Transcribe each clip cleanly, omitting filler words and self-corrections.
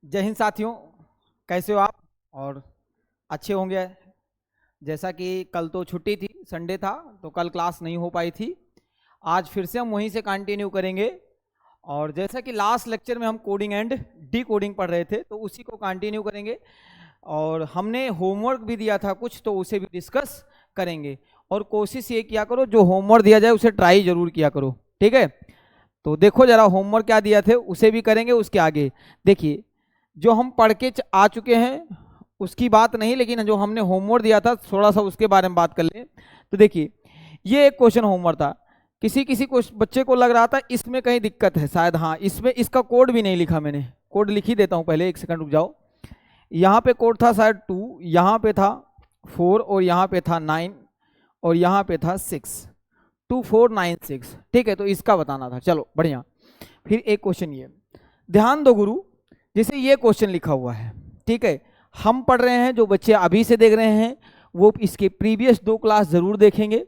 जय हिंद साथियों, कैसे हो आप? और अच्छे होंगे। जैसा कि कल तो छुट्टी थी, संडे था, तो कल क्लास नहीं हो पाई थी। आज फिर से हम वहीं से कंटिन्यू करेंगे। और जैसा कि लास्ट लेक्चर में हम कोडिंग एंड डी कोडिंग पढ़ रहे थे, तो उसी को कंटिन्यू करेंगे। और हमने होमवर्क भी दिया था कुछ, तो उसे भी डिस्कस करेंगे। और कोशिश ये किया करो, जो होमवर्क दिया जाए उसे ट्राई जरूर किया करो, ठीक है? तो देखो जरा होमवर्क क्या दिया थे, उसे भी करेंगे। उसके आगे देखिए, जो हम पढ़ के आ चुके हैं उसकी बात नहीं, लेकिन जो हमने होमवर्क दिया था थोड़ा सा उसके बारे में बात कर लें। तो देखिए, ये एक क्वेश्चन होमवर्क था। किसी किसी को बच्चे को लग रहा था इसमें कहीं दिक्कत है शायद। हाँ, इसमें इसका कोड भी नहीं लिखा मैंने। कोड लिख ही देता हूँ, पहले एक सेकंड रुक जाओ। यहाँ पे कोड था शायद 2, यहाँ पे था 4, और यहाँ पे था 9, और यहाँ पे था 6, 2496। ठीक है, तो इसका बताना था। चलो बढ़िया। फिर एक क्वेश्चन ये ध्यान दो गुरु, जैसे ये क्वेश्चन लिखा हुआ है, ठीक है? हम पढ़ रहे हैं, जो बच्चे अभी से देख रहे हैं वो इसके प्रीवियस 2 क्लास जरूर देखेंगे।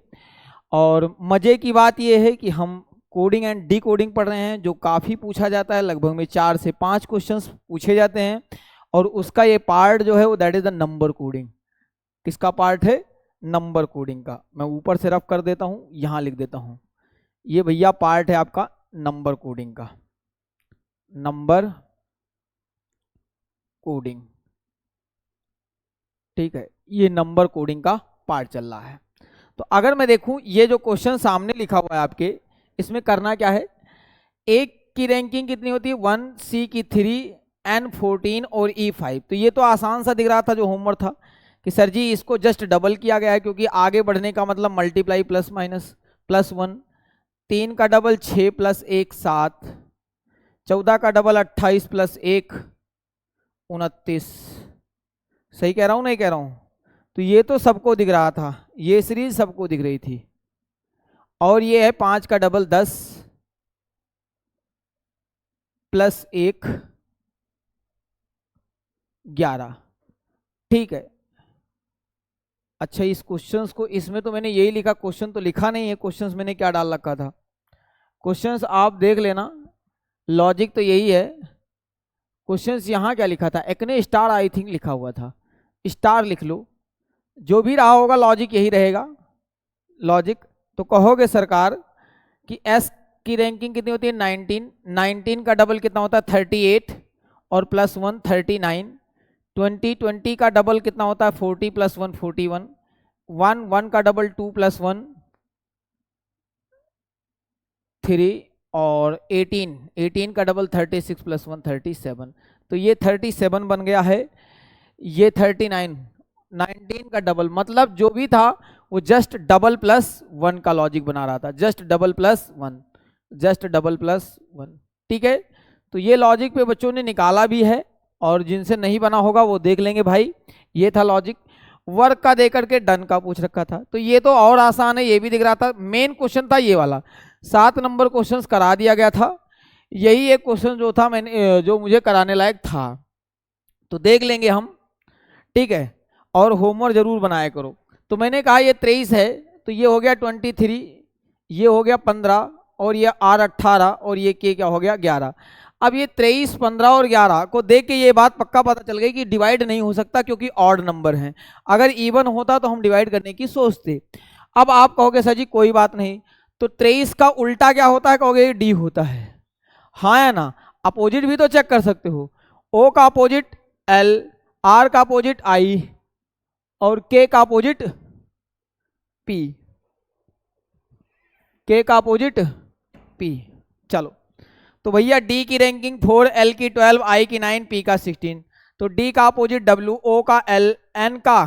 और मजे की बात ये है कि हम कोडिंग एंड डी कोडिंग पढ़ रहे हैं, जो काफ़ी पूछा जाता है। लगभग में 4 से 5 क्वेश्चंस पूछे जाते हैं। और उसका ये पार्ट जो है वो that is the number coding. किसका पार्ट है? नंबर कोडिंग का। मैं ऊपर से रफ कर देता हूँ, यहाँ लिख देता हूँ। ये भैया पार्ट है आपका नंबर कोडिंग का। नंबर कोडिंग, ठीक है, ये नंबर कोडिंग का पार्ट चल रहा है। तो अगर मैं देखूं, ये जो क्वेश्चन सामने लिखा हुआ है आपके, इसमें करना क्या है? एक की रैंकिंग कितनी होती है? 1, सी की 3, एन 14 और ई 5। तो ये तो आसान सा दिख रहा था जो होमवर्क था, कि सर जी इसको जस्ट डबल किया गया है, क्योंकि आगे बढ़ने का मतलब मल्टीप्लाई प्लस माइनस प्लस 1। 3 का डबल 6 प्लस 1 7, 14 का डबल 28 प्लस 1 29। सही कह रहा हूँ नहीं कह रहा हूँ? तो ये तो सबको दिख रहा था, ये सीरीज सबको दिख रही थी। और ये है 5 का डबल 10 प्लस 1 11। ठीक है। अच्छा, इस क्वेश्चंस को, इसमें तो मैंने यही लिखा, क्वेश्चन तो लिखा नहीं है। क्वेश्चंस मैंने क्या डाल रखा था? क्वेश्चंस आप देख लेना, लॉजिक तो यही है। क्वेश्चंस यहाँ क्या लिखा था? एकने स्टार आई थिंक लिखा हुआ था, स्टार लिख लो। जो भी रहा होगा लॉजिक यही रहेगा। लॉजिक तो कहोगे सरकार कि एस की रैंकिंग कितनी होती है? 19। 19 का डबल कितना होता है? 38 और प्लस 1 39। 20 का डबल कितना होता है? 40 प्लस 1 41। 1 का डबल 2 प्लस 1 3। और 18 का डबल 36 प्लस 1 37। तो ये 37 बन गया है, ये 39। 19 का डबल मतलब जो भी था वो जस्ट डबल प्लस 1 का लॉजिक बना रहा था। Just double plus 1, just double plus 1। ठीक है, तो ये लॉजिक पे बच्चों ने निकाला भी है, और जिनसे नहीं बना होगा वो देख लेंगे भाई। ये था लॉजिक। वर्क का दे करके डन का पूछ रखा था, तो ये तो और आसान है, ये भी दिख रहा था। मेन क्वेश्चन था ये वाला, 7 नंबर क्वेश्चंस करा दिया गया था। यही एक क्वेश्चन जो था मैंने, जो मुझे कराने लायक था, तो देख लेंगे हम। ठीक है, और होमवर्क जरूर बनाया करो। तो मैंने कहा ये 23 है, तो ये हो गया 23, ये हो गया 15, और ये आर 18, और ये के क्या हो गया? 11। अब ये 23, 15 और 11 को देख के ये बात पक्का पता चल गई कि डिवाइड नहीं हो सकता, क्योंकि ऑड नंबर हैं। अगर इवन होता तो हम डिवाइड करने की सोचते। अब आप कहोगे सर जी कोई बात नहीं, तो 23 का उल्टा क्या होता है? कहोगे डी होता है। हाँ या ना? अपोजिट भी तो चेक कर सकते हो। ओ का अपोजिट एल, आर का अपोजिट आई, और के का अपोजिट पी। के का अपोजिट पी। चलो, तो भैया डी की रैंकिंग 4, एल की 12, आई की 9, पी का 16। तो डी का अपोजिट डब्ल्यू, ओ का एल, एन का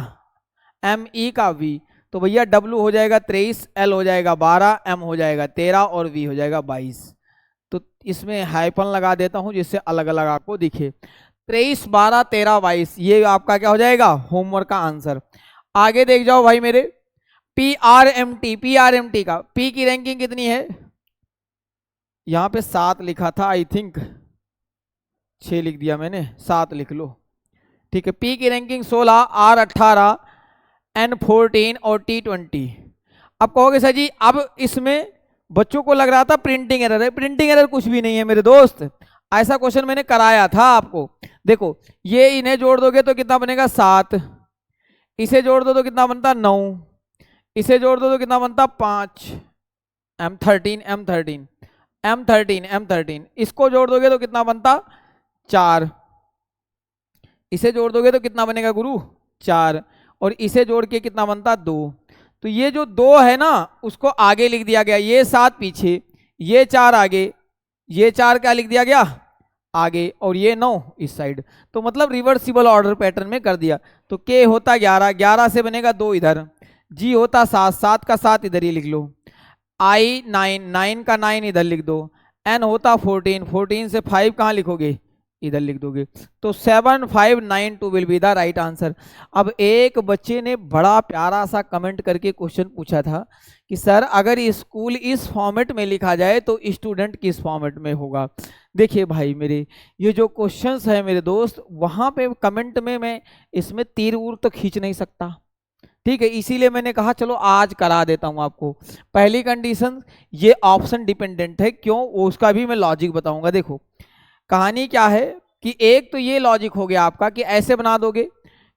एम, ई का वी। तो भैया डब्ल्यू हो जाएगा 23, एल हो जाएगा 12, एम हो जाएगा 13, और वी हो जाएगा 22। तो इसमें हाइपन लगा देता हूं जिससे अलग अलग आपको दिखे। 23, 12, 13, 22, ये आपका क्या हो जाएगा? होमवर्क का आंसर। आगे देख जाओ भाई मेरे, P R M T. P R M T का पी की रैंकिंग कितनी है? यहां पे 7 लिखा था, आई थिंक 6 लिख दिया मैंने, 7 लिख लो। ठीक है, पी की रैंकिंग 16, आर 18, एन 14 और टी 20। अब कहोगे सर जी अब इसमें बच्चों को लग रहा था प्रिंटिंग एरर है। प्रिंटिंग एरर कुछ भी नहीं है मेरे दोस्त। ऐसा क्वेश्चन मैंने कराया था आपको। देखो ये इन्हें जोड़ दोगे तो कितना बनेगा 7, इसे जोड़ दो तो कितना बनता 9, इसे जोड़ दो तो कितना बनता 5, M13 M13 M13 M13, इसको जोड़ दोगे तो कितना बनता 4, इसे जोड़ दोगे तो कितना बनेगा गुरु 4, और इसे जोड़ के कितना बनता 2। तो ये जो 2 है ना उसको आगे लिख दिया गया, ये 7 पीछे, ये 4 आगे, ये 4 क्या लिख दिया गया आगे, और ये 9 इस साइड। तो मतलब रिवर्सिबल ऑर्डर पैटर्न में कर दिया। तो K होता 11, 11 से बनेगा 2 इधर, G होता 7, 7 का 7 इधर ही लिख लो, I 9, 9 का 9 इधर लिख दो, N होता 14, 14 से 5 कहाँ लिखोगे इधर लिख दोगे। तो 7592 will be the right answer. अब एक बच्चे ने बड़ा प्यारा सा कमेंट करके क्वेश्चन पूछा था कि सर अगर स्कूल इस फॉर्मेट में लिखा जाए तो स्टूडेंट किस फॉर्मेट में होगा। देखिए भाई मेरे ये जो क्वेश्चंस है मेरे दोस्त, वहां पे कमेंट में मैं इसमें तीर उर तो खींच नहीं सकता, ठीक है, इसीलिए मैंने कहा चलो आज करा देता हूं आपको। पहली कंडीशन ये ऑप्शन डिपेंडेंट है, क्यों वो उसका भी मैं लॉजिक बताऊंगा। देखो कहानी क्या है कि एक तो ये लॉजिक हो गया आपका कि ऐसे बना दोगे,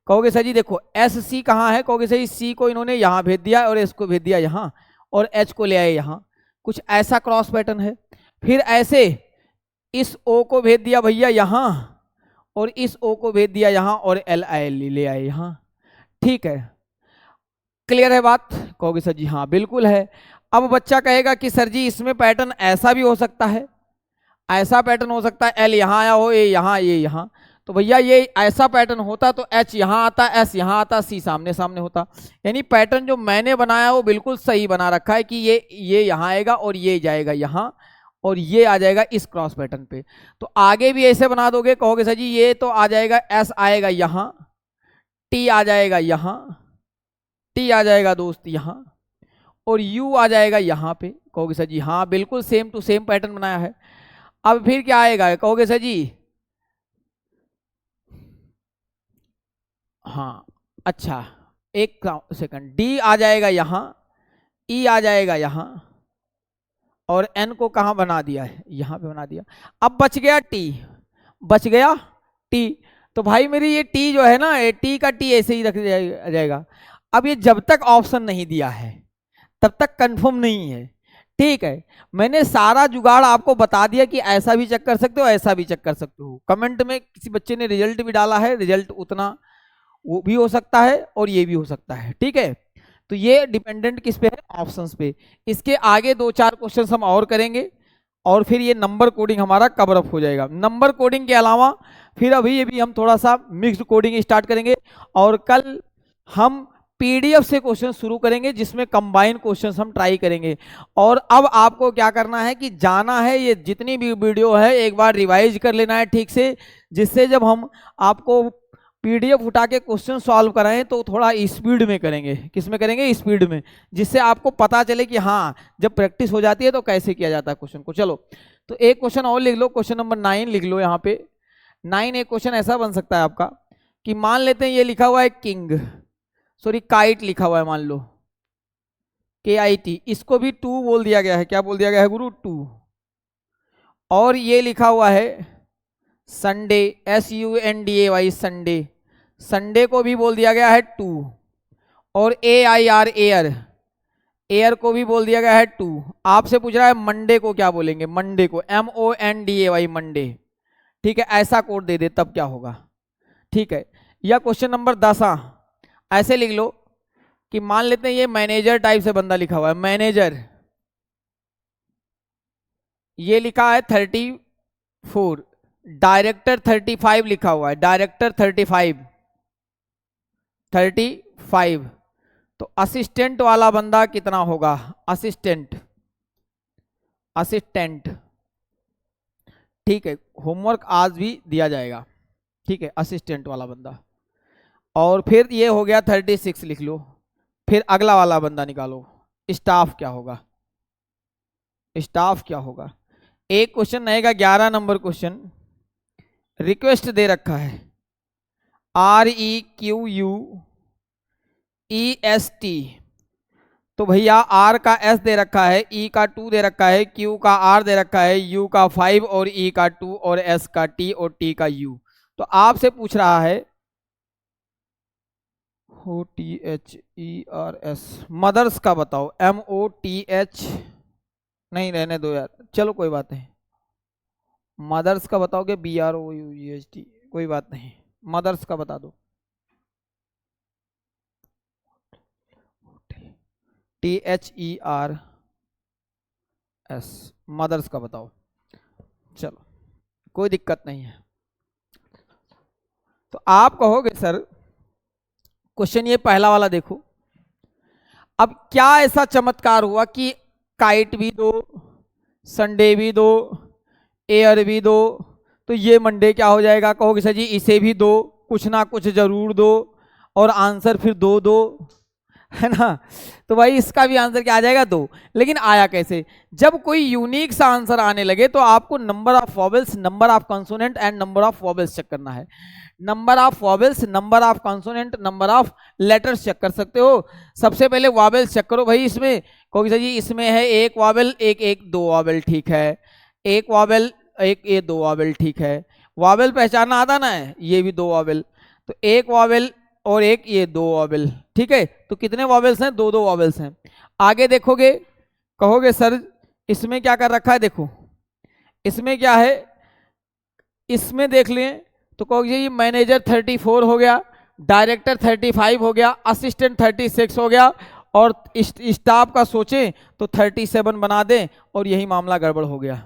कहोगे सर जी देखो एस सी कहाँ है, कहोगे सर जी सी को इन्होंने यहाँ भेज दिया और एस को भेज दिया यहाँ और एच को ले आए यहाँ, कुछ ऐसा क्रॉस पैटर्न है। फिर ऐसे इस ओ को भेज दिया भैया यहाँ और इस ओ को भेज दिया यहाँ और एल आई ले आए यहाँ, ठीक है, क्लियर है बात, कहोगे सर जी हाँ बिल्कुल है। अब बच्चा कहेगा कि सर जी इसमें पैटर्न ऐसा भी हो सकता है, ऐसा पैटर्न हो सकता है, एल यहाँ आया हो, ए यहाँ, ये यहाँ, तो भैया ये ऐसा पैटर्न होता तो एच यहाँ आता, एस यहाँ आता, सी सामने सामने होता। यानी पैटर्न जो मैंने बनाया वो बिल्कुल सही बना रखा है कि ये यहाँ आएगा और ये जाएगा यहाँ और ये आ जाएगा इस क्रॉस पैटर्न पे। तो आगे भी ऐसे बना दोगे, कहोगे सर जी ये तो आ जाएगा, एस आएगा यहाँ, टी आ जाएगा यहाँ, टी आ जाएगा दोस्त यहाँ और यू आ जाएगा यहाँ पे, कहोगे सर जी हाँ बिल्कुल सेम टू सेम पैटर्न बनाया है। अब फिर क्या आएगा, कहोगे सर जी हाँ अच्छा एक सेकंड, डी आ जाएगा यहाँ, ई आ जाएगा यहाँ और एन को कहाँ बना दिया है, यहाँ पे बना दिया। अब बच गया टी, बच गया टी। तो भाई मेरी ये टी जो है ना, ये टी का टी ऐसे ही रख जाएगा। अब ये जब तक ऑप्शन नहीं दिया है तब तक कंफर्म नहीं है, ठीक है। मैंने सारा जुगाड़ आपको बता दिया कि ऐसा भी चेक कर सकते हो, ऐसा भी चेक कर सकते हो। कमेंट में किसी बच्चे ने रिजल्ट भी डाला है, रिजल्ट उतना वो भी हो सकता है और ये भी हो सकता है, ठीक है। तो ये डिपेंडेंट किस पे है, ऑप्शंस पे। इसके आगे 2-4 क्वेश्चन हम और करेंगे और फिर ये नंबर कोडिंग हमारा कवर अप हो जाएगा। नंबर कोडिंग के अलावा फिर अभी ये भी हम थोड़ा सा मिक्स्ड कोडिंग स्टार्ट करेंगे और कल हम पीडीएफ से क्वेश्चन शुरू करेंगे जिसमें कंबाइन क्वेश्चन हम ट्राई करेंगे। और अब आपको क्या करना है कि जाना है, ये जितनी भी वीडियो है एक बार रिवाइज कर लेना है ठीक से, जिससे जब हम आपको पीडीएफ उठा के क्वेश्चन सॉल्व कराएं तो थोड़ा स्पीड में करेंगे। किस में करेंगे, स्पीड में, जिससे आपको पता चले कि हाँ जब प्रैक्टिस हो जाती है तो कैसे किया जाता है क्वेश्चन को। चलो तो एक क्वेश्चन और लिख लो, क्वेश्चन नंबर 9 लिख लो यहाँ पे। 9 एक क्वेश्चन ऐसा बन सकता है आपका कि मान लेते हैं ये लिखा हुआ है किंग, सॉरी काइट लिखा हुआ है, मान लो KIT, इसको भी 2 बोल दिया गया है। क्या बोल दिया गया है गुरु, 2। और ये लिखा हुआ है संडे, SUNDAY संडे, संडे को भी बोल दिया गया है 2। और AIR एयर, एयर को भी बोल दिया गया है 2। आपसे पूछ रहा है मंडे को क्या बोलेंगे, मंडे को MONDAY मंडे, ठीक है। ऐसा कोड दे दे तब क्या होगा, ठीक है। या क्वेश्चन नंबर 10 ऐसे लिख लो कि मान लेते हैं ये मैनेजर टाइप से बंदा लिखा हुआ है, मैनेजर, ये लिखा है 34, डायरेक्टर 35 लिखा हुआ है, डायरेक्टर 35, तो असिस्टेंट वाला बंदा कितना होगा, असिस्टेंट, ठीक है। होमवर्क आज भी दिया जाएगा, ठीक है, असिस्टेंट वाला बंदा। और फिर ये हो गया 36 लिख लो। फिर अगला वाला बंदा निकालो, स्टाफ क्या होगा, स्टाफ क्या होगा। एक क्वेश्चन रहेगा 11 नंबर क्वेश्चन, रिक्वेस्ट दे रखा है REQUEST, तो भैया R का S दे रखा है, E का 2 दे रखा है, Q का R दे रखा है, U का 5 और E का 2 और S का T और T का U। तो आपसे पूछ रहा है OTHERS, मदर्स का बताओ। MOTH नहीं, रहने दो यार, चलो कोई बात नहीं। मदर्स का बताओगे BROUGHT, कोई बात नहीं, मदर्स का बता दो। THERS, मदर्स का बताओ। चलो कोई दिक्कत नहीं है। तो आप कहोगे सर क्वेश्चन ये पहला वाला देखो, अब क्या ऐसा चमत्कार हुआ कि काइट भी दो, संडे भी दो, एयर भी दो, तो ये मंडे क्या हो जाएगा? कहोगे सर जी इसे भी दो, कुछ ना कुछ जरूर दो, और आंसर फिर दो दो, है ना? तो भाई इसका भी आंसर क्या आ जाएगा? दो। लेकिन आया कैसे? जब कोई यूनिक सा आंसर आने लगे तो आपको number of vowels, number of consonant and number of vowels check करना है। Number of vowels, number of consonant, number of letters check कर सकते हो। सबसे पहले वॉवेल्स चेक करो भाई। इसमें कहोगे सर जी इसमें है एक वॉवेल, एक दो वॉवेल, ठीक है, एक वॉवेल, एक ये दो वॉवेल, ठीक है। वॉवेल पहचानना आता ना है, ये भी दो वॉवेल, तो एक वॉवेल और एक ये दो वॉवेल, ठीक है। तो कितने वॉवेल्स हैं? दो दो वॉवेल्स हैं। आगे देखोगे, कहोगे सर इसमें क्या कर रखा है? देखो इसमें क्या है, इसमें देख लें तो कहोगे ये मैनेजर 34 हो गया, डायरेक्टर 35 हो गया, असिस्टेंट 36 हो गया, और स्टाफ का सोचें तो 37 बना दें, और यही मामला गड़बड़ हो गया।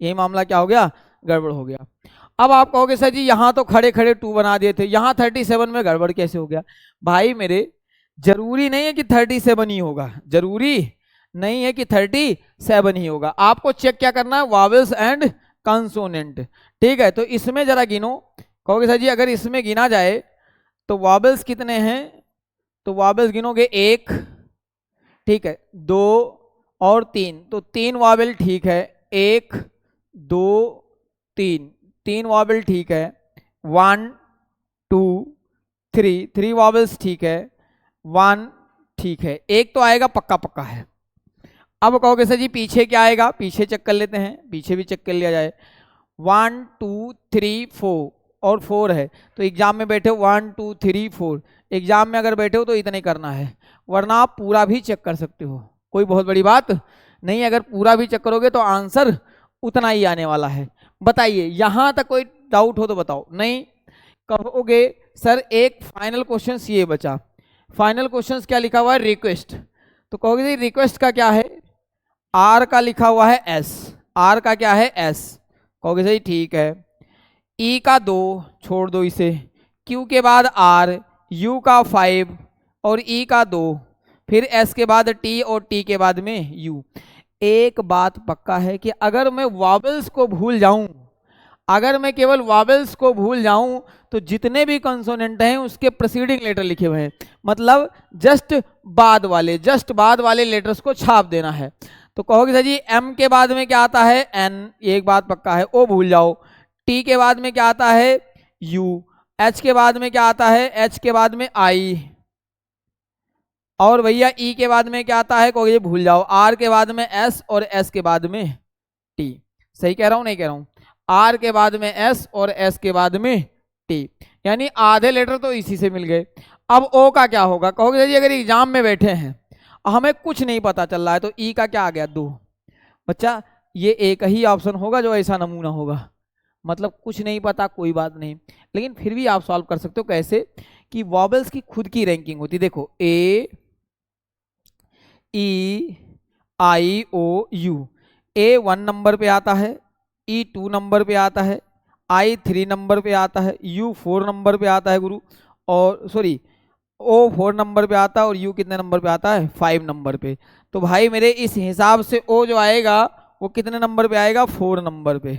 यही मामला क्या हो गया? गड़बड़ हो गया। अब आप कहोगे सर जी यहाँ तो खड़े खड़े 2 बना दिए थे, यहाँ 37 में गड़बड़ कैसे हो गया? भाई मेरे, जरूरी नहीं है कि 37 ही होगा, जरूरी नहीं है कि 37 ही होगा। आपको चेक क्या करना है? वॉवेल्स एंड कंसोनेंट, ठीक है। तो इसमें जरा गिनो। कहोगे सर जी अगर इसमें गिना जाए तो वॉवेल्स कितने हैं? तो वॉवेल्स गिनोगे 1, ठीक है, 2 और 3, तो 3 वॉवेल, ठीक है, 1 2 3 वॉवेल, ठीक है, 1 2 3 वॉवेल्स, ठीक है, 1, ठीक है, एक तो आएगा पक्का पक्का है। अब कहोगे सर जी पीछे क्या आएगा? पीछे चेक कर लेते हैं, पीछे भी चेक कर लिया जाए। 1 2 3 4 और 4 है, तो एग्जाम में बैठे हो 1 2 3 4, एग्जाम में अगर बैठे हो तो इतना ही करना है, वरना आप पूरा भी चेक कर सकते हो, कोई बहुत बड़ी बात नहीं। अगर पूरा भी चेक करोगे तो आंसर उतना ही आने वाला है। बताइए यहां तक कोई डाउट हो तो बताओ। नहीं? कहोगे सर एक फाइनल क्वेश्चन ये बचा। फाइनल क्वेश्चन क्या लिखा हुआ है? रिक्वेस्ट। तो कहोगे रिक्वेस्ट का क्या है? आर का लिखा हुआ है एस, आर का क्या है? एस। कहोगे सही, ठीक है। ई का 2 छोड़ दो इसे, क्यू के बाद आर, यू का 5 और ई का 2, फिर एस के बाद टी और टी के बाद में यू। एक बात पक्का है कि अगर मैं वॉवेल्स को भूल जाऊं, अगर मैं केवल वॉवेल्स को भूल जाऊं, तो जितने भी कंसोनेंट हैं उसके प्रीसीडिंग लेटर लिखे हुए हैं, मतलब जस्ट बाद वाले लेटर्स को छाप देना है। तो कहोगे सर जी एम के बाद में क्या आता है? एन, एक बात पक्का है, ओ भूल जाओ। टी के बाद में क्या आता है? यू। एच के बाद में क्या आता है? एच के बाद में आई। और भैया ई के बाद में क्या आता है? कहोगे भूल जाओ। आर के बाद में एस और एस के बाद में टी। सही कह रहा हूं नहीं कह रहा हूं? आर के बाद में एस और एस के बाद में टी, यानी आधे लेटर तो इसी से मिल गए। अब ओ का क्या होगा? कहोगे जी अगर एग्जाम में बैठे हैं हमें कुछ नहीं पता चल रहा है, तो ई का क्या आ गया? 2। बच्चा ये एक ही ऑप्शन होगा जो ऐसा नमूना होगा, मतलब कुछ नहीं पता कोई बात नहीं, लेकिन फिर भी आप सॉल्व कर सकते हो। कैसे? कि वॉवेल्स की खुद की रैंकिंग होती है। देखो ए ई आई ओ यू, ए 1 नंबर पे आता है, ई 2 नंबर पे आता है, आई 3 नंबर पे आता है, यू 4 नंबर पे आता है गुरु, और सॉरी ओ 4 नंबर पे आता है, और यू कितने नंबर पे आता है? 5 नंबर पे। तो भाई मेरे इस हिसाब से ओ जो आएगा वो कितने नंबर पे आएगा? 4 नंबर पे।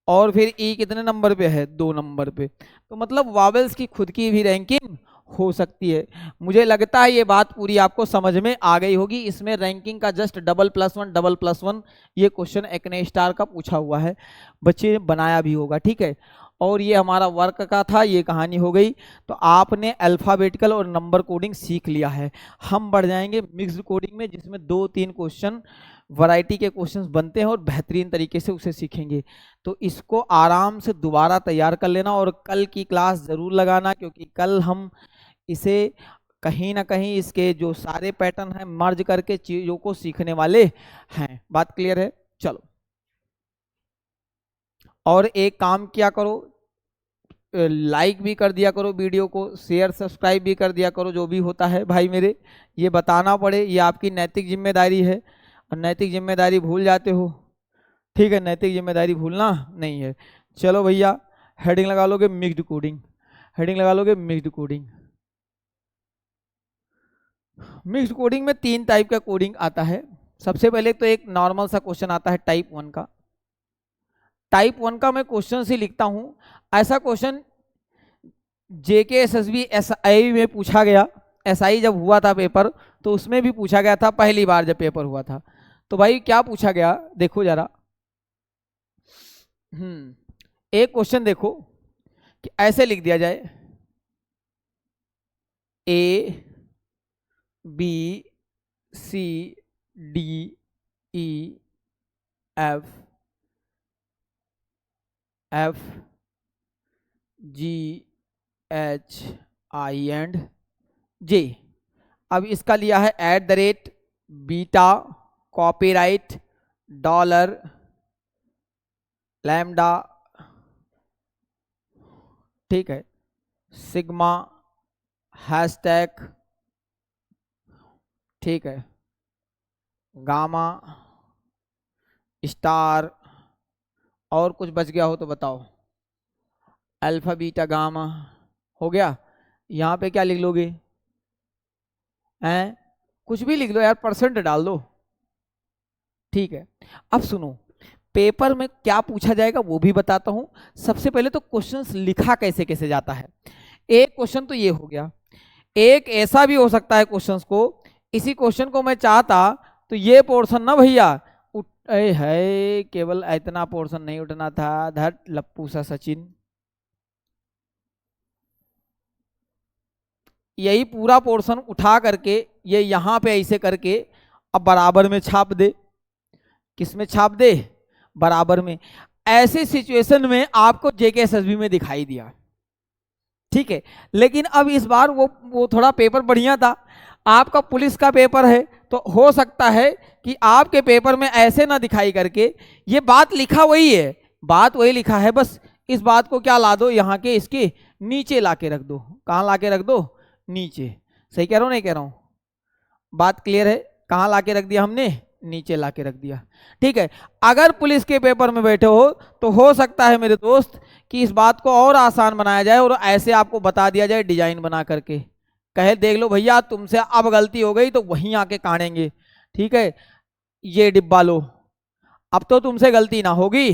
और फिर ई कितने नंबर पे है? 2 नंबर पे। तो मतलब वॉवेल्स की खुद की भी रैंकिंग हो सकती है। मुझे लगता है ये बात पूरी आपको समझ में आ गई होगी। इसमें रैंकिंग का जस्ट डबल प्लस वन ये क्वेश्चन एक्ने स्टार का पूछा हुआ है, बच्चे ने बनाया भी होगा, ठीक है। और ये हमारा वर्क का था, ये कहानी हो गई। तो आपने अल्फ़ाबेटिकल और नंबर कोडिंग सीख लिया है। हम बढ़ जाएंगे मिक्स्ड कोडिंग में, जिसमें 2-3 क्वेश्चन वैरायटी के क्वेश्चंस बनते हैं और बेहतरीन तरीके से उसे सीखेंगे। तो इसको आराम से दोबारा तैयार कर लेना और कल की क्लास ज़रूर लगाना, क्योंकि कल हम इसे कहीं ना कहीं इसके जो सारे पैटर्न हैं मर्ज करके चीज़ों को सीखने वाले हैं। बात क्लियर है? चलो, और एक काम किया करो, लाइक भी कर दिया करो वीडियो को, शेयर सब्सक्राइब भी कर दिया करो, जो भी होता है भाई मेरे, ये बताना पड़े, ये आपकी नैतिक जिम्मेदारी है। और नैतिक जिम्मेदारी भूल जाते हो, ठीक है, नैतिक जिम्मेदारी भूलना नहीं है। चलो भैया, हेडिंग लगा लोगे मिक्स्ड कोडिंग, हेडिंग लगा लोगे मिक्स्ड कोडिंग। मिक्स्ड कोडिंग में 3 टाइप का कोडिंग आता है। सबसे पहले तो एक नॉर्मल सा क्वेश्चन आता है टाइप 1 का। टाइप 1 का मैं क्वेश्चन ही लिखता हूं। ऐसा क्वेश्चन जेके एसएसबी एसआई में पूछा गया। एसआई जब हुआ था पेपर, तो उसमें भी पूछा गया था पहली बार जब पेपर हुआ था। तो भाई क्या पूछा गया, देखो जरा। एक क्वेश्चन देखो कि ऐसे लिख दिया जाए, A B C D E F F G H I and J. अब इसका लिया है @बीटा कॉपीराइट डॉलर लैम्डा, ठीक है, सिग्मा हैशटैग, ठीक है, गामा स्टार, और कुछ बच गया हो तो बताओ, अल्फा बीटा गामा, हो गया। यहाँ पे क्या लिख लोगे, हैं, कुछ भी लिख लो यार, परसेंट डाल दो, ठीक है। अब सुनो, पेपर में क्या पूछा जाएगा वो भी बताता हूं। सबसे पहले तो क्वेश्चंस लिखा कैसे कैसे जाता है। एक क्वेश्चन तो ये हो गया, एक ऐसा भी हो सकता है क्वेश्चंस को, इसी क्वेश्चन को मैं चाहता तो ये पोर्शन ना भैया है, केवल इतना पोर्शन नहीं उठना था, धट लप्पू सा सचिन, यही पूरा पोर्शन उठा करके ये यहाँ पे ऐसे करके अब बराबर में छाप दे। किस में छाप दे, बराबर में। ऐसे सिचुएशन में आपको जेकेएसएसबी में दिखाई दिया, ठीक है। लेकिन अब इस बार वो थोड़ा पेपर बढ़िया था, आपका पुलिस का पेपर है, तो हो सकता है कि आपके पेपर में ऐसे ना दिखाई करके, ये बात लिखा वही है, बात वही लिखा है, बस इस बात को क्या ला दो, यहाँ के इसके नीचे ला के रख दो। कहाँ ला के रख दो, नीचे। सही कह रहा हूँ नहीं कह रहा हूँ, बात क्लियर है? कहाँ ला के रख दिया हमने, नीचे ला के रख दिया, ठीक है। अगर पुलिस के पेपर में बैठे हो तो हो सकता है मेरे दोस्त कि इस बात को और आसान बनाया जाए और ऐसे आपको बता दिया जाए डिजाइन बना करके, कहे देख लो भैया तुमसे अब गलती हो गई तो वहीं आके काटेंगे, ठीक है, ये डिब्बा लो, अब तो तुमसे गलती ना होगी।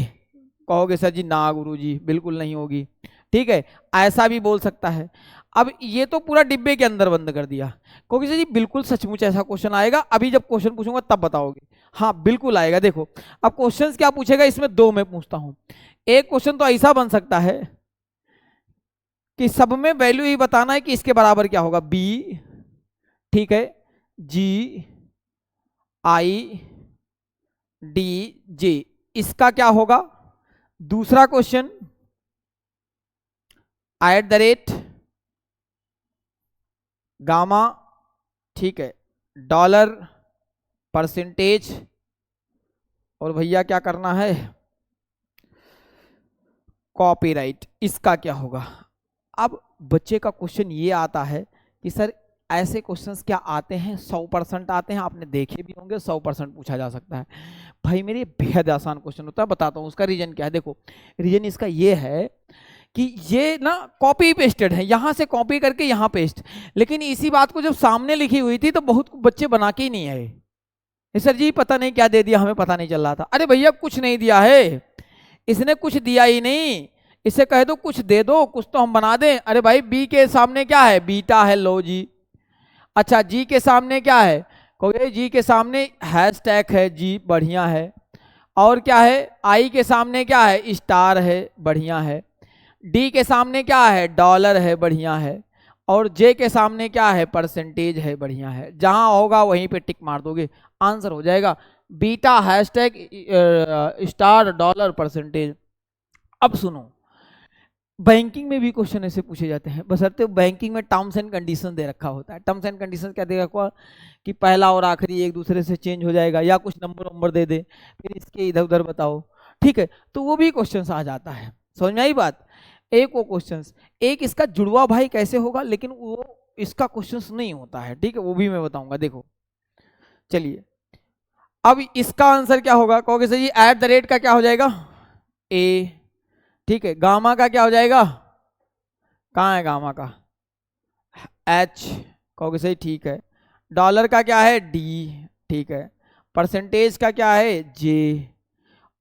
कहोगे सर जी ना गुरुजी बिल्कुल नहीं होगी, ठीक है, ऐसा भी बोल सकता है। अब ये तो पूरा डिब्बे के अंदर बंद कर दिया, क्योंकि सर जी बिल्कुल सचमुच ऐसा क्वेश्चन आएगा, अभी जब क्वेश्चन पूछूंगा तब बताओगे। हाँ बिल्कुल आएगा। देखो अब क्वेश्चन क्या पूछेगा, इसमें 2 मैं पूछता हूं। एक क्वेश्चन तो ऐसा बन सकता है कि सब में वैल्यू ही बताना है कि इसके बराबर क्या होगा, बी, ठीक है, जी आई डी जे, इसका क्या होगा। दूसरा क्वेश्चन @ गामा, ठीक है, डॉलर परसेंटेज, और भैया क्या करना है, कॉपीराइट, इसका क्या होगा। अब बच्चे का क्वेश्चन ये आता है कि सर ऐसे क्वेश्चंस क्या आते हैं, 100% आते हैं, आपने देखे भी होंगे, 100% पूछा जा सकता है। भाई मेरे बेहद आसान क्वेश्चन होता है, बताता हूँ उसका रीजन क्या है। देखो रीजन इसका ये है कि ये ना कॉपी पेस्टेड है, यहाँ से कॉपी करके यहाँ पेस्ट, लेकिन इसी बात को जब सामने लिखी हुई थी तो बहुत बच्चे बना के ही नहीं आए, सर जी पता नहीं क्या दे दिया, हमें पता नहीं चल रहा था। अरे भैया कुछ नहीं दिया है, इसने कुछ दिया ही नहीं, इसे कह दो कुछ दे दो, कुछ तो हम बना दें। अरे भाई बी के सामने क्या है, बीटा है, लो जी। अच्छा जी के सामने क्या है, कहोगे जी के सामने हैशटैग है, जी बढ़िया है। और क्या है, आई के सामने क्या है, स्टार है, बढ़िया है। डी के सामने क्या है, डॉलर है, बढ़िया है, और जे के सामने क्या है, परसेंटेज है, बढ़िया है। जहां होगा वहीं पे टिक मार दोगे, आंसर हो जाएगा। Beta hashtag star dollar percentage. अब सुनो, बैंकिंग में भी क्वेश्चन ऐसे पूछे जाते हैं, बशर्ते बैंकिंग में टर्म्स एंड कंडीशन दे रखा होता है। टर्म्स एंड कंडीशन क्या दे रखा कि पहला और आखिरी एक दूसरे से चेंज हो जाएगा, या कुछ नंबर दे दे, फिर इसके इधर उधर बताओ, ठीक है, तो वो भी क्वेश्चन आ जाता है। समझ में आई बात? एक वो क्वेश्चन, एक इसका जुड़वा भाई कैसे होगा, लेकिन वो इसका क्वेश्चन नहीं होता है, ठीक है, वो भी मैं बताऊंगा। देखो चलिए, अब इसका आंसर क्या होगा, कहोगे sir ji at the rate का क्या हो जाएगा, ए, ठीक है, गामा का क्या हो जाएगा, कहाँ है गामा का, एच, कहोगे सही, ठीक है, डॉलर का क्या है, डी, ठीक है, परसेंटेज का क्या है, जे,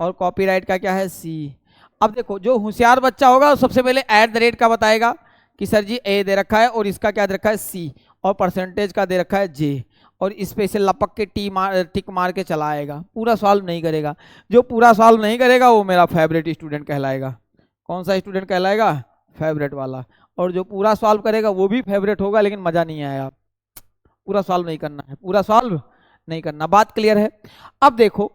और कॉपीराइट का क्या है, सी। अब देखो, जो होशियार बच्चा होगा वो सबसे पहले एट द रेट का बताएगा कि सर जी ए दे रखा है और इसका क्या दे रखा है, सी, और परसेंटेज का दे रखा है जे, और इस पे से लपक के टिक मार के चला आएगा, पूरा सॉल्व नहीं करेगा। जो पूरा सॉल्व नहीं करेगा वो मेरा फेवरेट स्टूडेंट कहलाएगा। कौन सा स्टूडेंट कहलाएगा, फेवरेट वाला। और जो पूरा सॉल्व करेगा वो भी फेवरेट होगा, लेकिन मजा नहीं आएगा। पूरा सॉल्व नहीं करना है, पूरा सॉल्व नहीं करना, बात क्लियर है। अब देखो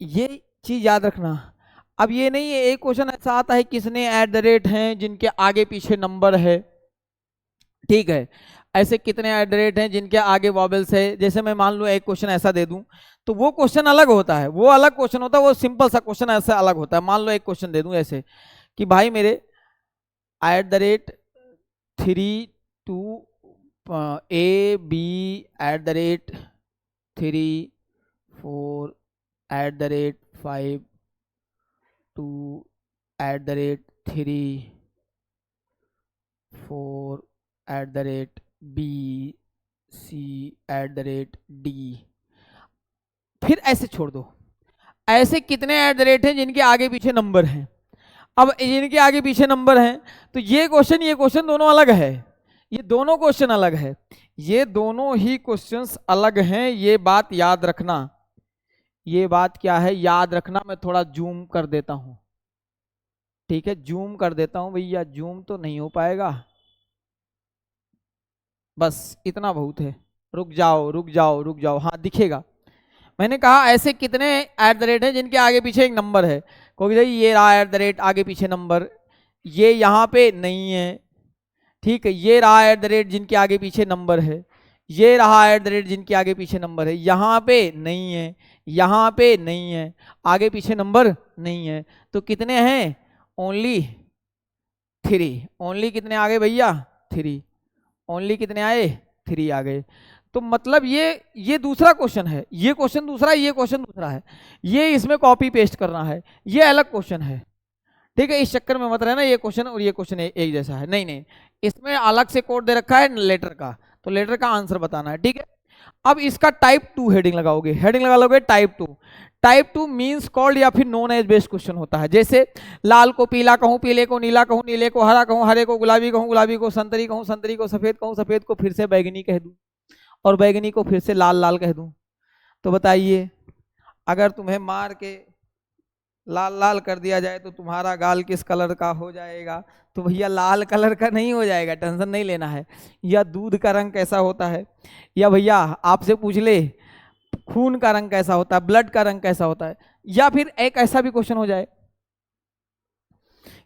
ये चीज याद रखना, अब ये नहीं है, एक क्वेश्चन ऐसा आता है किसने एट द रेट हैं जिनके आगे पीछे नंबर है, ठीक है, ऐसे कितने एट द रेट हैं जिनके आगे वॉबल्स है। जैसे मैं मान लूँ एक क्वेश्चन ऐसा दे दूं तो वो क्वेश्चन अलग होता है, वो अलग क्वेश्चन होता है, वो सिंपल सा क्वेश्चन ऐसा अलग होता है। मान लो एक क्वेश्चन दे दूं ऐसे कि भाई मेरे at the rate 3 2 A B at the rate 3 4 at the rate 5 2 at the rate 3 4 at the rate B C at the rate D, फिर ऐसे छोड़ दो। ऐसे कितने एट द रेट हैं जिनके आगे पीछे नंबर हैं। अब जिनके आगे पीछे नंबर हैं तो ये क्वेश्चन दोनों अलग है, ये दोनों क्वेश्चन अलग है, ये दोनों ही क्वेश्चंस अलग हैं, ये बात याद रखना। ये बात क्या है, याद रखना। मैं थोड़ा जूम कर देता हूं, ठीक है, जूम कर देता हूं भैया, जूम तो नहीं हो पाएगा, बस इतना बहुत है। रुक जाओ रुक जाओ रुक जाओ, हाँ दिखेगा। मैंने कहा ऐसे कितने एट द रेट है जिनके आगे पीछे एक नंबर है, क्योंकि भाई ये रहा एट द रेट आगे पीछे नंबर, ये यहाँ पे नहीं है, ठीक है, ये रहा एट द रेट जिनके आगे पीछे नंबर है, ये रहा एट द रेट जिनके आगे पीछे नंबर है, यहाँ पे नहीं है, यहाँ पे नहीं है, आगे पीछे नंबर नहीं है, तो कितने हैं, ओनली 3। ओनली कितने आ गए भैया, 3। ओनली कितने आए, 3 आ गए। तो मतलब ये दूसरा क्वेश्चन है, ये क्वेश्चन दूसरा है, ये क्वेश्चन दूसरा है, ये इसमें कॉपी पेस्ट करना है, ये अलग क्वेश्चन है, ठीक है। इस चक्कर में मत रहना ये क्वेश्चन और ये क्वेश्चन एक जैसा है, नहीं नहीं, इसमें अलग से कोड दे रखा है लेटर का, तो लेटर का आंसर बताना है, ठीक है। अब इसका टाइप 2 हेडिंग लगाओगे, हेडिंग लगा लोगे टाइप 2। टाइप 2 मींस कॉल्ड या फिर नोन एज बेस्ड क्वेश्चन होता है। जैसे लाल को पीला कहूं, पीले को नीला कहूं, नीले को हरा कहूं, हरे को गुलाबी कहूं, गुलाबी को संतरी कहूं, संतरी को सफेद कहूं, सफेद को फिर से बैगनी कह दूं, और बैगनी को फिर से लाल लाल कह दूं, तो बताइए अगर तुम्हें मार के लाल लाल कर दिया जाए तो तुम्हारा गाल किस कलर का हो जाएगा, तो भैया लाल कलर का नहीं हो जाएगा, टेंशन नहीं लेना है। या दूध का रंग कैसा होता है, या भैया आपसे पूछ ले खून का रंग कैसा होता है, ब्लड का रंग कैसा होता है। या फिर एक ऐसा भी क्वेश्चन हो जाए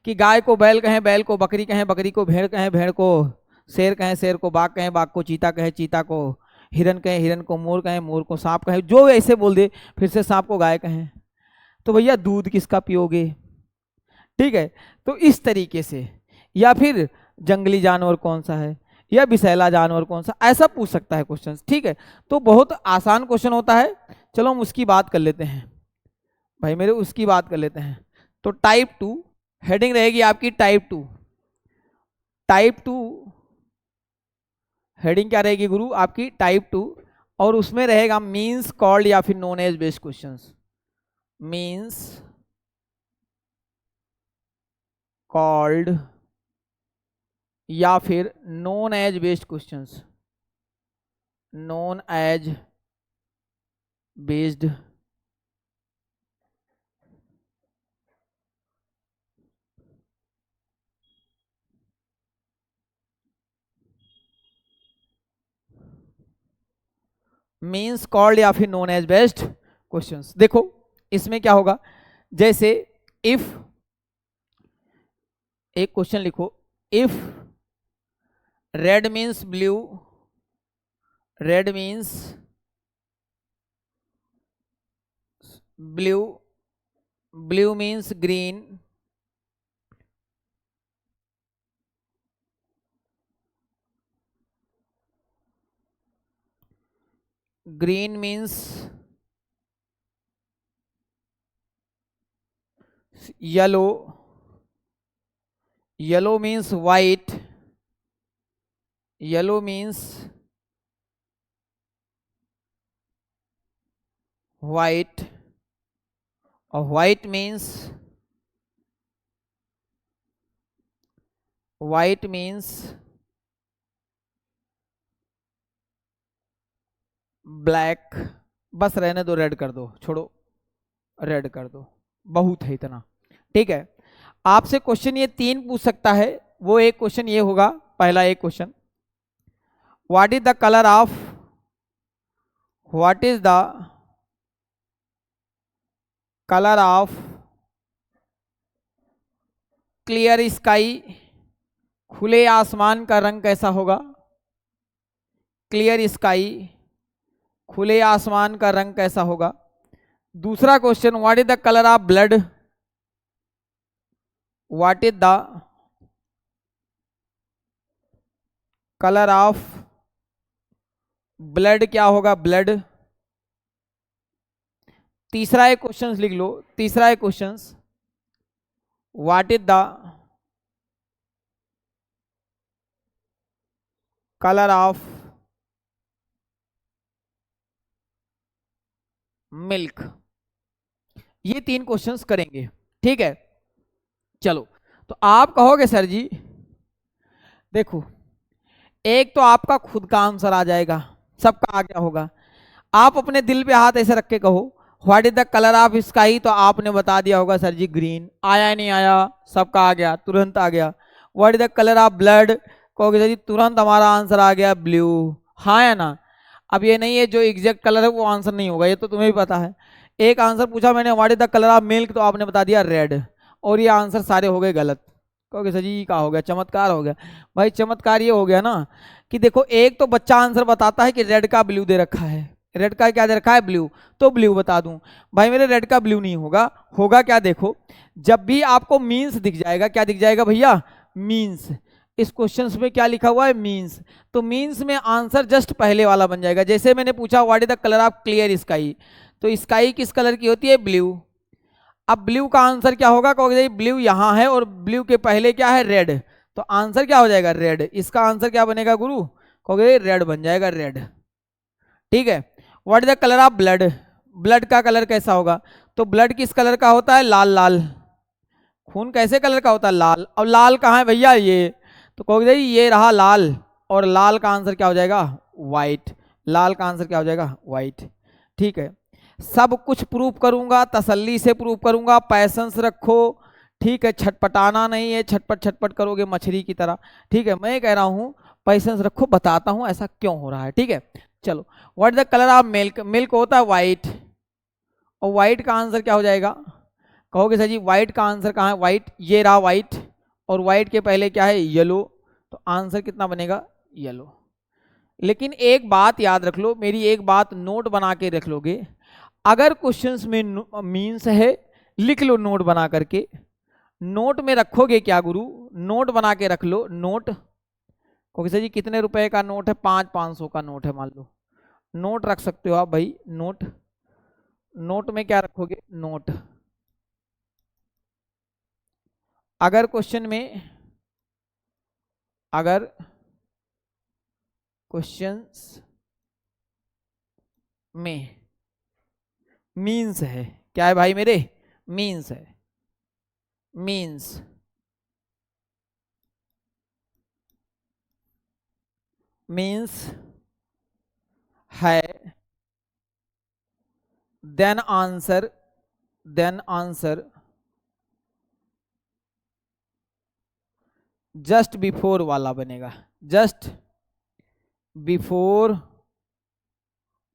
कि गाय को बैल कहें, बैल को बकरी कहें, बकरी को भेड़ कहें, भेड़ को शेर कहें, शेर को बाघ कहें, बाघ को चीता कहें, चीता को हिरन कहें, हिरन को मोर कहें, मोर को सांप कहें, जो ऐसे बोल दे, फिर से सांप को गाय कहें, तो भैया दूध किसका पियोगे, ठीक है। तो इस तरीके से, या फिर जंगली जानवर कौन सा है, या विषैला जानवर कौन सा, ऐसा पूछ सकता है क्वेश्चन, ठीक है। तो बहुत आसान क्वेश्चन होता है। चलो हम उसकी बात कर लेते हैं भाई मेरे, उसकी बात कर लेते हैं। तो टाइप 2 हेडिंग रहेगी आपकी टाइप 2। टाइप 2 हेडिंग क्या रहेगी गुरु आपकी, टाइप 2, और उसमें रहेगा मींस कॉल्ड या फिर known as based questions, means called या फिर known as based questions, known as based means called या फिर नोन एज बेस्ट क्वेश्चंस। देखो इसमें क्या होगा, जैसे इफ, एक क्वेश्चन लिखो, if red means blue, red means blue, blue means green, green means yellow, yellow means white, yellow means white, और white means, white means black. बस रहने दो, रेड कर दो, छोड़ो रेड कर दो, बहुत है इतना। ठीक है, आपसे क्वेश्चन ये 3 पूछ सकता है। वो एक क्वेश्चन ये होगा, पहला एक question, what is the colour of, what is the colour of clear sky, खुले आसमान का रंग कैसा होगा, क्लियर स्काई, खुले आसमान का रंग कैसा होगा। दूसरा question, what is the colour of blood, what is the colour of blood, क्या होगा ब्लड। तीसरा एक क्वेश्चन लिख लो, तीसरा एक question, what is the colour of milk. ये 3 क्वेश्चंस करेंगे, ठीक है। चलो, तो आप कहोगे सर जी देखो, एक तो आपका खुद का आंसर आ जाएगा, सबका आ गया होगा। आप अपने दिल पे हाथ ऐसे रख के कहो, what is the colour of sky, तो आपने बता दिया होगा सर जी ग्रीन। आया नहीं आया, सबका आ गया, तुरंत आ गया। What is the colour of blood, कहोगे सर जी तुरंत हमारा आंसर आ गया ब्लू। हाँ या ना। अब ये नहीं है जो एग्जैक्ट कलर है वो आंसर नहीं होगा, ये तो तुम्हें भी पता है। एक आंसर पूछा मैंने, what is the colour of milk, तो आपने बता दिया रेड, और ये आंसर सारे हो गए गलत। कहोगे सर जी क्या हो गया, चमत्कार हो गया। भाई चमत्कार ये हो गया ना कि देखो, एक तो बच्चा आंसर बताता है कि रेड का ब्लू दे रखा है, रेड का क्या दे रखा है ब्लू, तो ब्लू बता दूं। भाई मेरे रेड का ब्लू नहीं होगा, होगा क्या, देखो जब भी आपको मीन्स दिख जाएगा, क्या दिख जाएगा भैया, मीन्स। इस क्वेश्चन में क्या लिखा हुआ है, मीन्स, तो मीन्स में आंसर जस्ट पहले वाला बन जाएगा। जैसे मैंने पूछा what is the colour of clear sky, तो स्काई किस कलर की होती है, ब्लू। अब ब्लू का आंसर क्या होगा, कहोगे ब्लू यहाँ है और ब्लू के पहले क्या है, रेड, तो आंसर क्या हो जाएगा, रेड। इसका आंसर क्या बनेगा गुरु, कहोगे रेड बन जाएगा, रेड। ठीक है। What is the colour of blood, blood का कलर कैसा होगा, तो ब्लड किस कलर का होता है, लाल लाल। खून कैसे कलर का होता है, लाल। अब लाल कहाँ है भैया, ये, तो कहोगे ये रहा लाल, और लाल का आंसर क्या हो जाएगा, व्हाइट। लाल का आंसर क्या हो जाएगा, व्हाइट। ठीक है, सब कुछ प्रूव करूंगा, तसल्ली से प्रूव करूंगा, पैसेंस रखो। ठीक है, छटपटाना नहीं है, छटपट छटपट करोगे मछली की तरह। ठीक है, मैं कह रहा हूं पैसेंस रखो, बताता हूं ऐसा क्यों हो रहा है। ठीक है, चलो, what the colour of milk, milk होता है व्हाइट, और व्हाइट का आंसर क्या हो जाएगा, कहोगे सर जी व्हाइट का आंसर कहाँ है, व्हाइट, ये रहा व्हाइट, और व्हाइट के पहले क्या है, येलो, तो आंसर कितना बनेगा, येलो। लेकिन एक बात याद रख लो, मेरी एक बात नोट बना के रख लोगे, अगर क्वेश्चंस में मीन्स है, लिख लो नोट बना करके। नोट में रखोगे क्या गुरु, नोट बना के रख लो, नोट। क्योंकि सर जी कितने रुपए का नोट है, 500 का नोट है मान लो, नोट रख सकते हो आप भाई, नोट। नोट में क्या रखोगे, नोट। अगर क्वेश्चन में, अगर क्वेश्चंस में मीन्स है, क्या है भाई मेरे, मीन्स है, मीन्स, मीन्स है, then answer, then answer just before वाला बनेगा, just before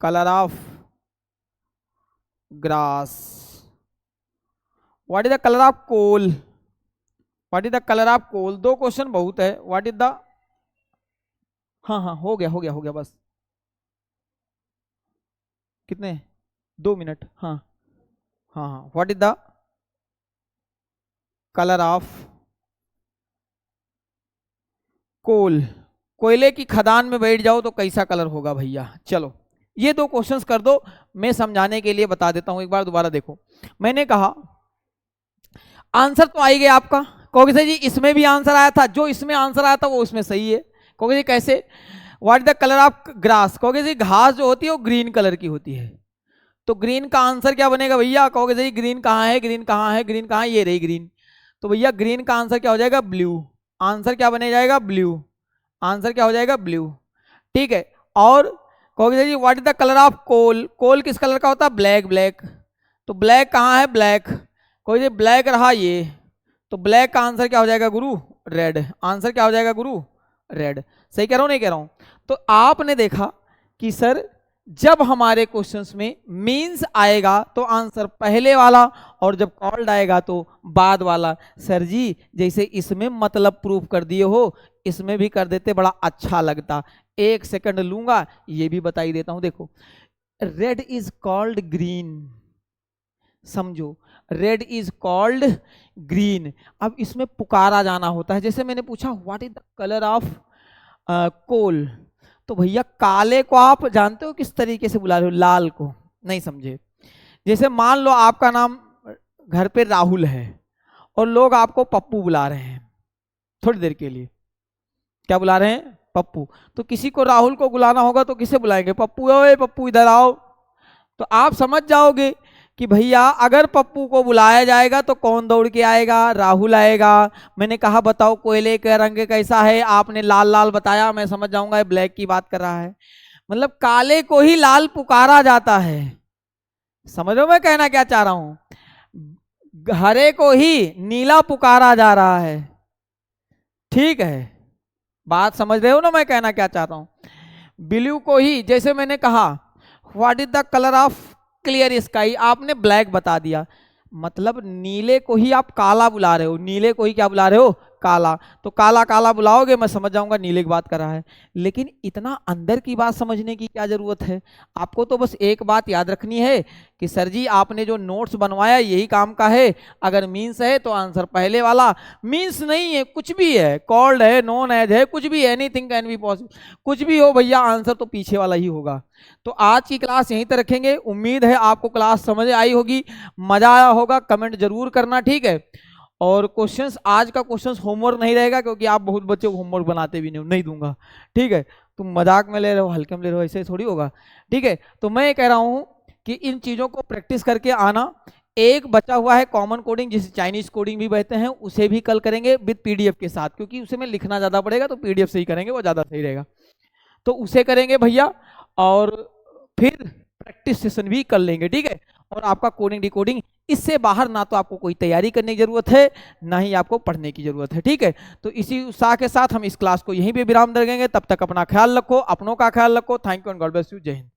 colour of grass, what is the colour of coal, what is the colour of coal. दो क्वेश्चन बहुत है, व्हाट इज द, हाँ हाँ हो गया हो गया हो गया, बस कितने, 2 मिनट, हाँ हाँ हाँ, what is the colour of coal, कोयले की खदान में बैठ जाओ तो कैसा कलर होगा भैया। चलो ये दो क्वेश्चंस कर दो, मैं समझाने के लिए बता देता हूं, एक बार दोबारा देखो। मैंने कहा आंसर तो आई गया आपका, कहोगे सर जी इसमें भी आंसर आया था, जो इसमें आंसर आया था वो उसमें सही है। कहोगे जी कैसे, what is the colour of grass, कहोगे जी घास जो होती है वो ग्रीन कलर की होती है, तो ग्रीन का आंसर क्या बनेगा भैया। कहोगे जी ग्रीन कहाँ है, ग्रीन कहाँ है, ग्रीन कहाँ है, ये रही ग्रीन, तो भैया ग्रीन का आंसर क्या हो जाएगा, ब्लू। आंसर क्या बने जाएगा, ब्लू। आंसर क्या हो जाएगा, ब्लू। ठीक है, और कहोगे जी what is the colour of coal, coal किस कलर का होता है, ब्लैक, ब्लैक, तो ब्लैक कहाँ है, ब्लैक, कहोगे जी ब्लैक रहा ये, तो ब्लैक का आंसर क्या हो जाएगा गुरु, रेड। आंसर क्या हो जाएगा गुरु, रेड। सही कह रहा हूं नहीं कह रहा हूं। तो आपने देखा कि सर जब हमारे क्वेश्चंस में मीन्स आएगा तो आंसर पहले वाला, और जब कॉल्ड आएगा तो बाद वाला। सर जी जैसे इसमें मतलब प्रूफ कर दिए हो, इसमें भी कर देते, बड़ा अच्छा लगता। 1 सेकंड लूंगा, ये भी बता ही देता हूं। देखो रेड इज कॉल्ड ग्रीन, समझो रेड इज कॉल्ड ग्रीन। अब इसमें पुकारा जाना होता है, जैसे मैंने पूछा what is the colour of coal, तो भैया काले को आप जानते हो किस तरीके से बुला रहे हो, लाल को नहीं समझे। जैसे मान लो आपका नाम घर पे राहुल है और लोग आपको पप्पू बुला रहे हैं थोड़ी देर के लिए, क्या बुला रहे हैं, पप्पू, तो किसी को राहुल को बुलाना होगा तो किसे बुलाएंगे, पप्पू, ओए पप्पू इधर आओ। तो आप समझ जाओगे कि भैया अगर पप्पू को बुलाया जाएगा तो कौन दौड़ के आएगा, राहुल आएगा। मैंने कहा बताओ कोयले का रंग कैसा है, आपने लाल लाल बताया, मैं समझ जाऊंगा ब्लैक की बात कर रहा है। मतलब काले को ही लाल पुकारा जाता है, समझो मैं कहना क्या चाह रहा हूं। हरे को ही नीला पुकारा जा रहा है, ठीक है, बात समझ रहे हो ना मैं कहना क्या चाहता हूं। ब्लू को ही, जैसे मैंने कहा what is the colour of clear sky, आपने ब्लैक बता दिया, मतलब नीले को ही आप काला बुला रहे हो, नीले को ही क्या बुला रहे हो, काला। तो काला काला बुलाओगे मैं समझ जाऊंगा नीले की बात कर रहा है। लेकिन इतना अंदर की बात समझने की क्या जरूरत है, आपको तो बस एक बात याद रखनी है कि सर जी आपने जो नोट्स बनवाया यही काम का है। अगर मीन्स है तो आंसर पहले वाला, मीन्स नहीं है कुछ भी है, कॉल्ड है, नोन एज है, कुछ भी, एनीथिंग कैन बी पॉसिबल, कुछ भी हो भैया आंसर तो पीछे वाला ही होगा। तो आज की क्लास यहीं तक रखेंगे, उम्मीद है आपको क्लास समझ आई होगी, मजा आया होगा, कमेंट जरूर करना, ठीक है। और क्वेश्चंस, आज का क्वेश्चंस होमवर्क नहीं रहेगा क्योंकि आप बहुत बच्चे को होमवर्क बनाते भी नहीं दूंगा, ठीक है। तुम मजाक में ले रहे हो, हल्के में ले रहे हो, ऐसे थोड़ी होगा, ठीक है। तो मैं ये कह रहा हूं कि इन चीजों को प्रैक्टिस करके आना। एक बचा हुआ है कॉमन कोडिंग, जिसे चाइनीज कोडिंग भी कहते हैं, उसे भी कल करेंगे विद पीडीएफ के साथ, क्योंकि उसे में लिखना ज्यादा पड़ेगा, तो पीडीएफ से ही करेंगे, वो ज्यादा सही रहेगा, तो उसे करेंगे भैया। और फिर प्रैक्टिस सेशन भी कर लेंगे, ठीक है। और आपका कोडिंग डिकोडिंग, इससे बाहर ना तो आपको कोई तैयारी करने की जरूरत है, ना ही आपको पढ़ने की जरूरत है, ठीक है। तो इसी उत्साह के साथ हम इस क्लास को यहीं पे विराम देंगे। तब तक अपना ख्याल रखो, अपनों का ख्याल रखो। Thank you and God bless you. जय हिंद।